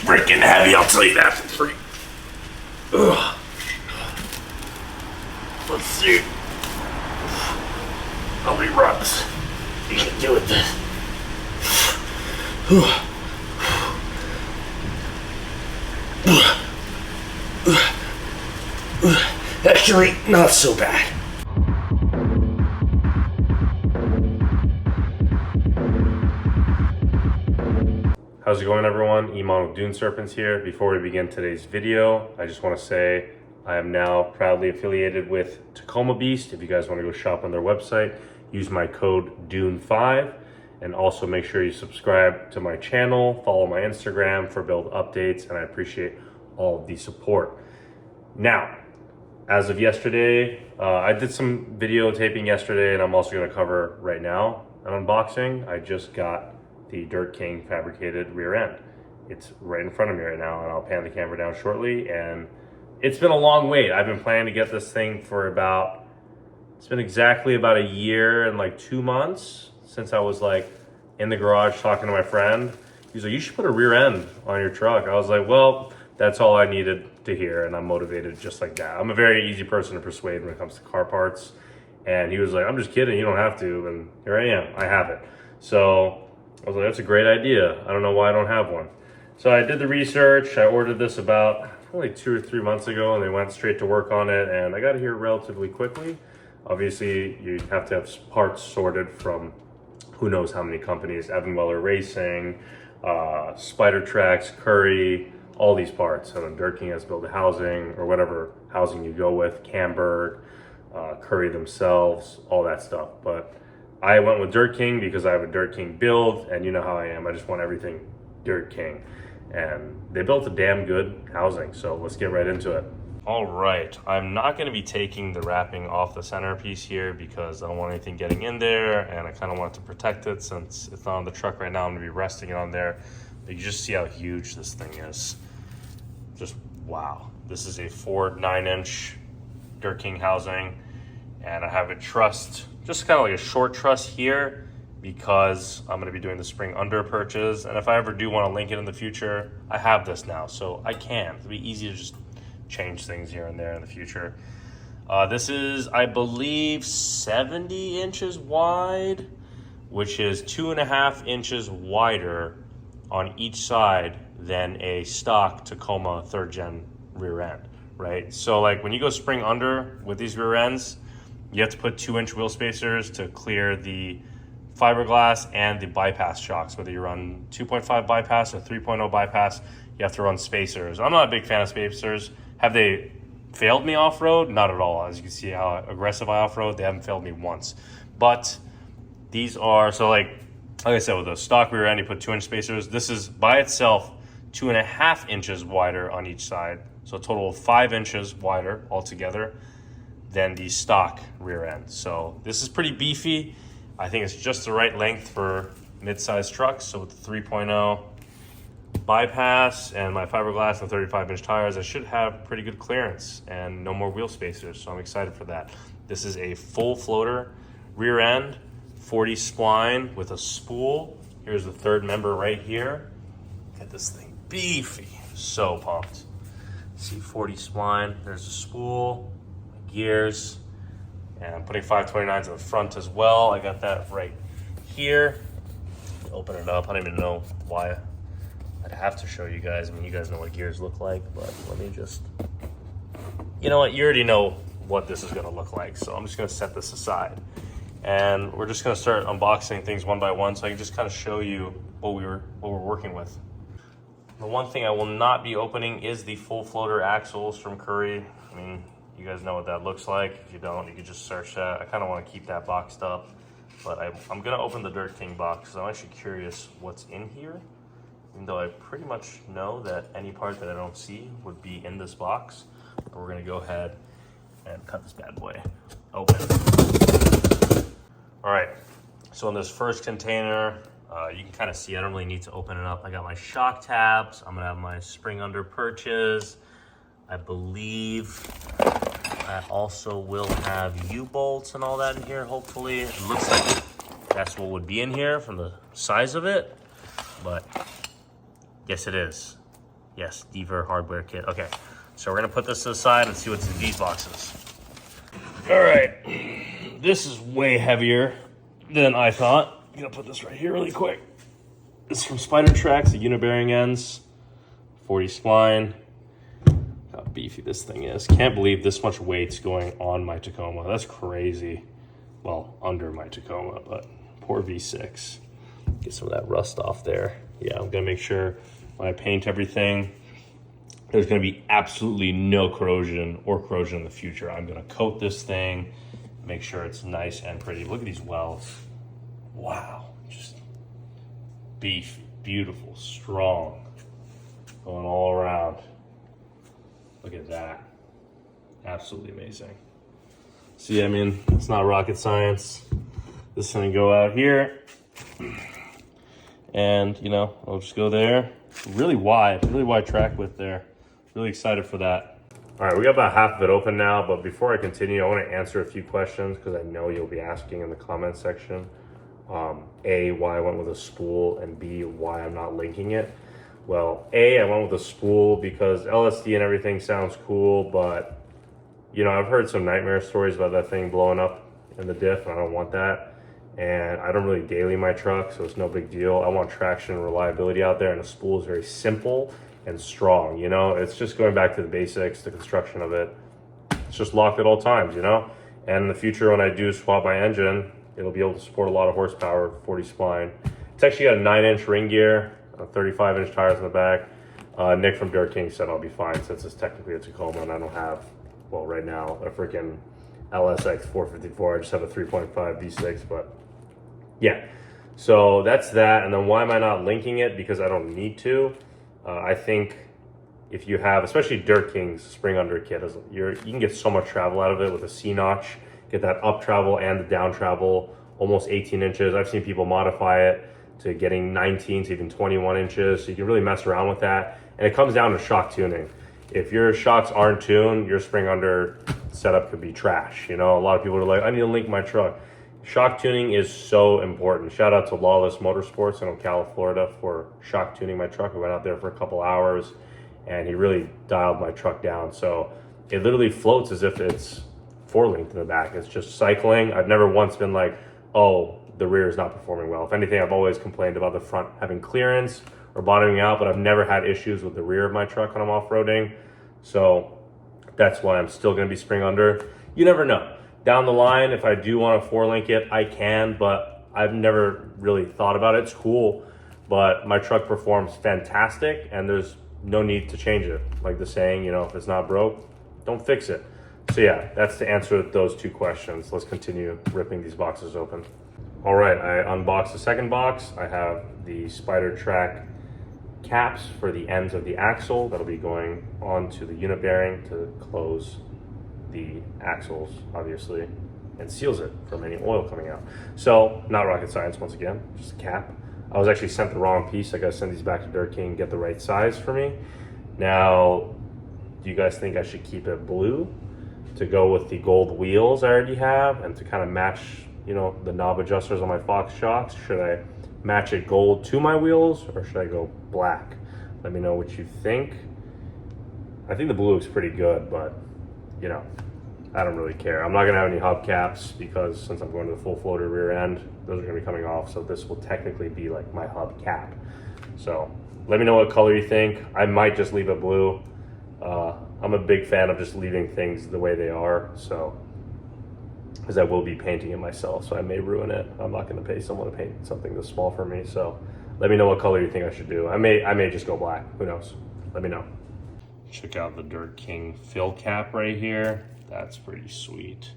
freaking heavy, I'll tell you that for free. Ugh. Let's see how many reps you can do with this. Actually, not so bad. How's it going, everyone? Iman with Dune Serpents here. Before we begin today's video, I just want to say I am now proudly affiliated with Tacoma Beast. If you guys want to go shop on their website, use my code DUNE5, and also make sure you subscribe to my channel, follow my Instagram for build updates, and I appreciate all of the support. Now, as of yesterday, I did some videotaping yesterday, and I'm also going to cover right now an unboxing. I just got the Dirtking Fabricated rear end. It's right in front of me right now, and I'll pan the camera down shortly. And it's been a long wait. I've been planning to get this thing for it's been exactly about a year and like 2 months since I was like in the garage talking to my friend. He's like, you should put a rear end on your truck. I was like, well, that's all I needed to hear, and I'm motivated just like that. I'm a very easy person to persuade when it comes to car parts. And he was like, I'm just kidding, you don't have to. And here I am, I have it. So I was like, that's a great idea. I don't know why I don't have one. So I did the research. I ordered this about only 2 or 3 months ago, and they went straight to work on it, and I got it here relatively quickly. Obviously, you have to have parts sorted from who knows how many companies, Evan Weller Racing, Spider Tracks, Curry, all these parts. So Dirtking has built a housing, or whatever housing you go with, Camberg, Curry themselves, all that stuff. But I went with Dirtking because I have a Dirtking build, and you know how I am. I just want everything Dirtking. And they built a damn good housing, so let's get right into it. All right, I'm not going to be taking the wrapping off the centerpiece here because I don't want anything getting in there, and I kind of want to protect it since it's not on the truck right now. I'm going to be resting it on there. But you just see how huge this thing is. Just wow. This is a Ford 9-inch Dirtking housing, and I have it trussed, just kind of like a short truss here, because I'm going to be doing the spring under perches. And if I ever do want to link it in the future, I have this now, so I can. It'll be easy to just change things here and there in the future. This is, I believe, 70 inches wide, which is 2.5 inches wider on each side than a stock Tacoma 3rd gen rear end, right? So like when you go spring under with these rear ends, you have to put 2-inch wheel spacers to clear the fiberglass and the bypass shocks. Whether you run 2.5 bypass or 3.0 bypass, you have to run spacers. I'm not a big fan of spacers. Have they failed me off-road? Not at all. As you can see how aggressive I off-road, they haven't failed me once. But these are, so like I said, with a stock rear end, you put 2-inch spacers. This is by itself 2.5 inches wider on each side. So a total of 5 inches wider altogether than the stock rear end. So this is pretty beefy. I think it's just the right length for mid-sized trucks. So with the 3.0 bypass and my fiberglass and 35-inch tires, I should have pretty good clearance and no more wheel spacers. So I'm excited for that. This is a full floater rear end, 40 spline with a spool. Here's the third member right here. Look at this thing, beefy. So pumped. See, 40 spline, there's the spool, gears, and I'm putting 529s in the front as well. I got that right here. Open it up. I don't even know why I'd have to show you guys. I mean, you guys know what gears look like, but let me just, you know what? You already know what this is going to look like, so I'm just going to set this aside. And we're just going to start unboxing things one by one so I can just kind of show you what we're working with. The one thing I will not be opening is the full floater axles from Curry. I mean, you guys know what that looks like. If you don't, you can just search that. I kind of want to keep that boxed up, but I'm going to open the Dirtking box because I'm actually curious what's in here, even though I pretty much know that any part that I don't see would be in this box. But we're going to go ahead and cut this bad boy open. All right, so in this first container, you can kind of see I don't really need to open it up. I got my shock tabs. I'm gonna have my spring under perches. I believe I also will have U-bolts and all that in here, hopefully. It looks like that's what would be in here from the size of it, but yes, it is. Yes, Deaver hardware kit. Okay, so we're gonna put this to the side and see what's in these boxes. All right, this is way heavier than I thought. I'm gonna put this right here really quick. This is from Spider Tracks, the unit bearing ends, 40 spline. How beefy this thing is. Can't believe this much weight's going on my Tacoma. That's crazy. Well, under my Tacoma, but poor V6. Get some of that rust off there. Yeah, I'm gonna make sure when I paint everything, there's gonna be absolutely no corrosion or corrosion in the future. I'm gonna coat this thing, make sure it's nice and pretty. Look at these welds. Wow, just beefy, beautiful, strong, going all around. Look at that, absolutely amazing. See, I mean, it's not rocket science. This is gonna go out here, and you know, I'll just go there. Really wide track width there. Really excited for that. All right, we got about half of it open now, but before I continue, I want to answer a few questions because I know you'll be asking in the comment section. A, why I went with a spool, and B, why I'm not linking it. Well, A, I went with a spool because LSD and everything sounds cool, but you know, I've heard some nightmare stories about that thing blowing up in the diff, and I don't want that. And I don't really daily my truck, so it's no big deal. I want traction and reliability out there, and a spool is very simple and strong, you know? It's just going back to the basics, the construction of it. It's just locked at all times, you know? And in the future, when I do swap my engine, it'll be able to support a lot of horsepower, 40 spline. It's actually got a 9-inch ring gear, 35-inch tires in the back. Nick from Dirtking said I'll be fine since it's technically a Tacoma and I don't have, well, right now, a freaking LSX 454. I just have a 3.5 V6, but yeah. So that's that. And then why am I not linking it? Because I don't need to. I think if you have, especially Dirtking's spring under kit, you can get so much travel out of it with a C-notch. Get that up travel and the down travel, almost 18 inches. I've seen people modify it to getting 19 to even 21 inches. So you can really mess around with that. And it comes down to shock tuning. If your shocks aren't tuned, your spring under setup could be trash. You know, a lot of people are like, I need to link my truck. Shock tuning is so important. Shout out to Lawless Motorsports in Ocala, Florida for shock tuning my truck. I went out there for a couple hours and he really dialed my truck down. So it literally floats as if it's 4-linked in the back. It's just cycling. I've never once been like, oh, the rear is not performing well. If anything, I've always complained about the front having clearance or bottoming out, but I've never had issues with the rear of my truck when I'm off-roading. So that's why I'm still gonna be spring under. You never know. Down the line, if I do want to 4-link it, I can, but I've never really thought about it. It's cool, but my truck performs fantastic and there's no need to change it. Like the saying, you know, if it's not broke, don't fix it. So yeah, that's to answer those two questions. Let's continue ripping these boxes open. All right, I unboxed the second box. I have the Spider Track caps for the ends of the axle that'll be going onto the unit bearing to close the axles, obviously, and seals it from any oil coming out. So, not rocket science once again, just a cap. I was actually sent the wrong piece. I gotta send these back to Dirtking, get the right size for me. Now, do you guys think I should keep it blue to go with the gold wheels I already have and to kind of match, you know, the knob adjusters on my Fox shocks? Should I match it gold to my wheels or should I go black? Let me know what you think. I think the blue looks pretty good, but you know, I don't really care. I'm not gonna have any hubcaps because since I'm going to the full floater rear end, those are gonna be coming off. So this will technically be like my hub cap. So let me know what color you think. I might just leave it blue. I'm a big fan of just leaving things the way they are. So, because I will be painting it myself, so I may ruin it. I'm not gonna pay someone to paint something this small for me. So let me know what color you think I should do. I may just go black, who knows? Let me know. Check out the Dirtking fill cap right here. That's pretty sweet.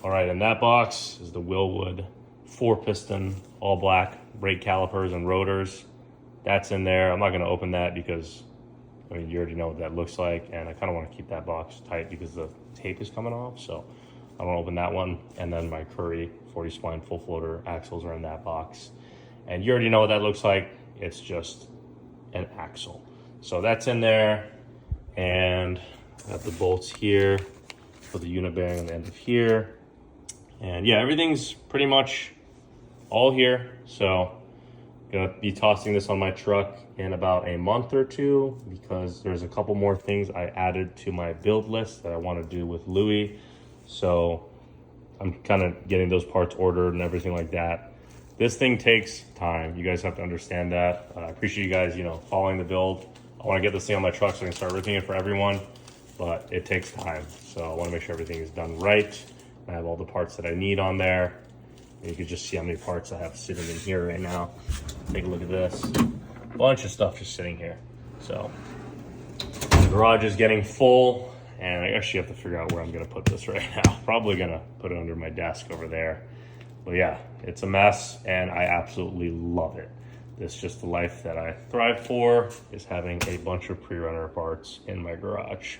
All right, in that box is the Willwood 4-piston, all black brake calipers and rotors. That's in there. I'm not gonna open that because, I mean, you already know what that looks like, and I kind of want to keep that box tight because the tape is coming off, so I don't open that one. And then my Curry 40 spline full floater axles are in that box. And you already know what that looks like. It's just an axle. So that's in there. And I have the bolts here for the unit bearing on the end of here. And yeah, everything's pretty much all here. So Gonna be tossing this on my truck in about a month or two because there's a couple more things I added to my build list that I want to do with Louis. So I'm kind of getting those parts ordered and everything like that. This thing takes time. You guys have to understand that. I appreciate you guys, following the build. I want to get this thing on my truck so I can start ripping it for everyone, but it takes time. So I want to make sure everything is done right. I have all the parts that I need on there. And you can just see how many parts I have sitting in here right now. Take a look at this. Bunch of stuff just sitting here. So the garage is getting full, and I actually have to figure out where I'm gonna put this right now. Probably gonna put it under my desk over there. But yeah, it's a mess and I absolutely love it. This is just the life that I thrive for, is having a bunch of pre-runner parts in my garage.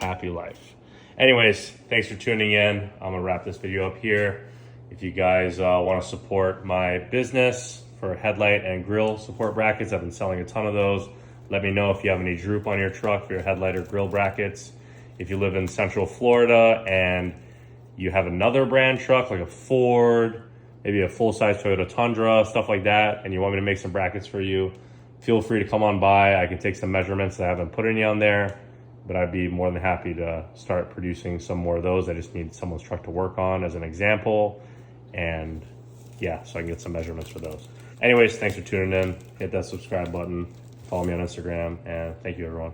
Happy life. Anyways, thanks for tuning in. I'm gonna wrap this video up here. If you guys want to support my business for headlight and grill support brackets, I've been selling a ton of those. Let me know if you have any droop on your truck for your headlight or grill brackets. If you live in Central Florida and you have another brand truck like a Ford, maybe a full-size Toyota Tundra, stuff like that, and you want me to make some brackets for you, feel free to come on by. I can take some measurements. I haven't put any on there, but I'd be more than happy to start producing some more of those. I just need someone's truck to work on as an example. And yeah, so I can get some measurements for those. Anyways, thanks for tuning in. Hit that subscribe button. Follow me on Instagram, and thank you, everyone.